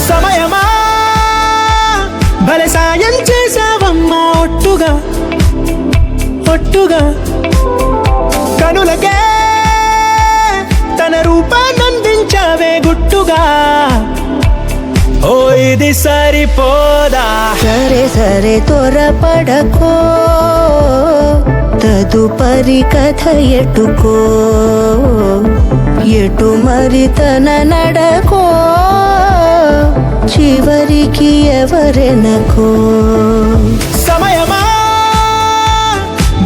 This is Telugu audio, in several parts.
సమయమా భలే సాయం చేసావమ్మా ఒట్టుగా ఒట్టుగా కనులకే తన రూపాన్నందించావే గుట్టుగా ఓ ఇది సరిపోదా సరే సరే త్వరపడకో తదుపరి కథ ఎటుకో ఎటు మరి తన నడకో చివరికి ఎవరెనకో సమయమా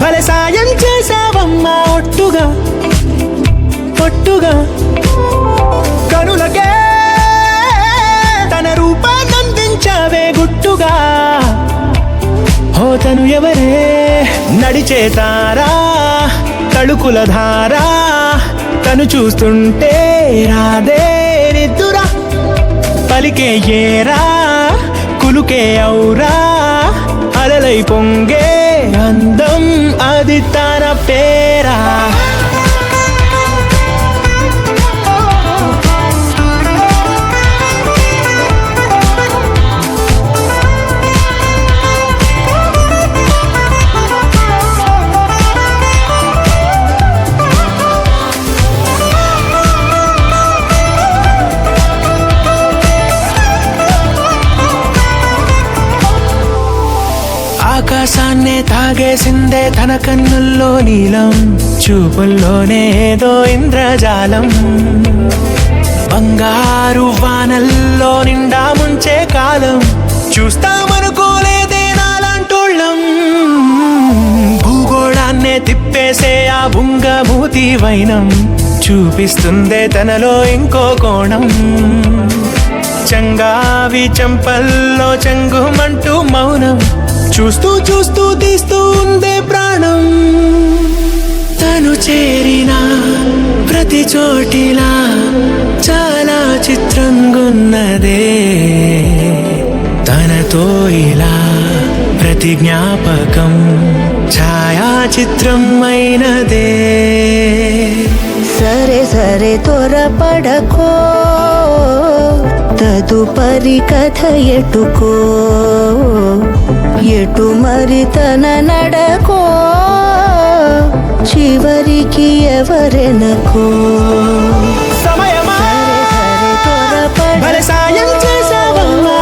భలే సాయం చేసావమ్మా ఒట్టుగా ఒట్టుగా కనులకే తన రూపాన్నందించావే గుట్టుగా ఓ తను ఎవరే నడిచే తారా తళుకుల ధారా తను చూస్తుంటే రాదే నిద్దురా పలికే ఏరా కులుకే ఔరా అలలై పొంగే అందం అది తన పేరా ఆకాశాన్నే తాగేసిందే తన కన్నుల్లో నీలం చూపుల్లోనే ఏదో ఇంద్రజాలం బంగారు వానల్లో నిండా ముంచే కాలం చూస్తామనుకోలేదే నాలాంటోళ్ళం భూగోళాన్నే తిప్పేసే ఆ బుంగమూతి వైనం చూపిస్తుందే తనలో ఇంకో కోణం చంగావి చంపల్లో చెంగుమంటూ మౌనం చూస్తూ చూస్తూ తీస్తూ ఉందే ప్రాణం తను చేరిన ప్రతి చోటిలా చాలా చిత్రంగున్నదే తనతో ఇలా ప్రతి జ్ఞాపకం ఛాయాచిత్రం అయినదే సరే సరే త్వరపడకో తదుపరి కథ ఎటుకో ఎటు మరి తన నడకో చివరికి ఎవరెనకో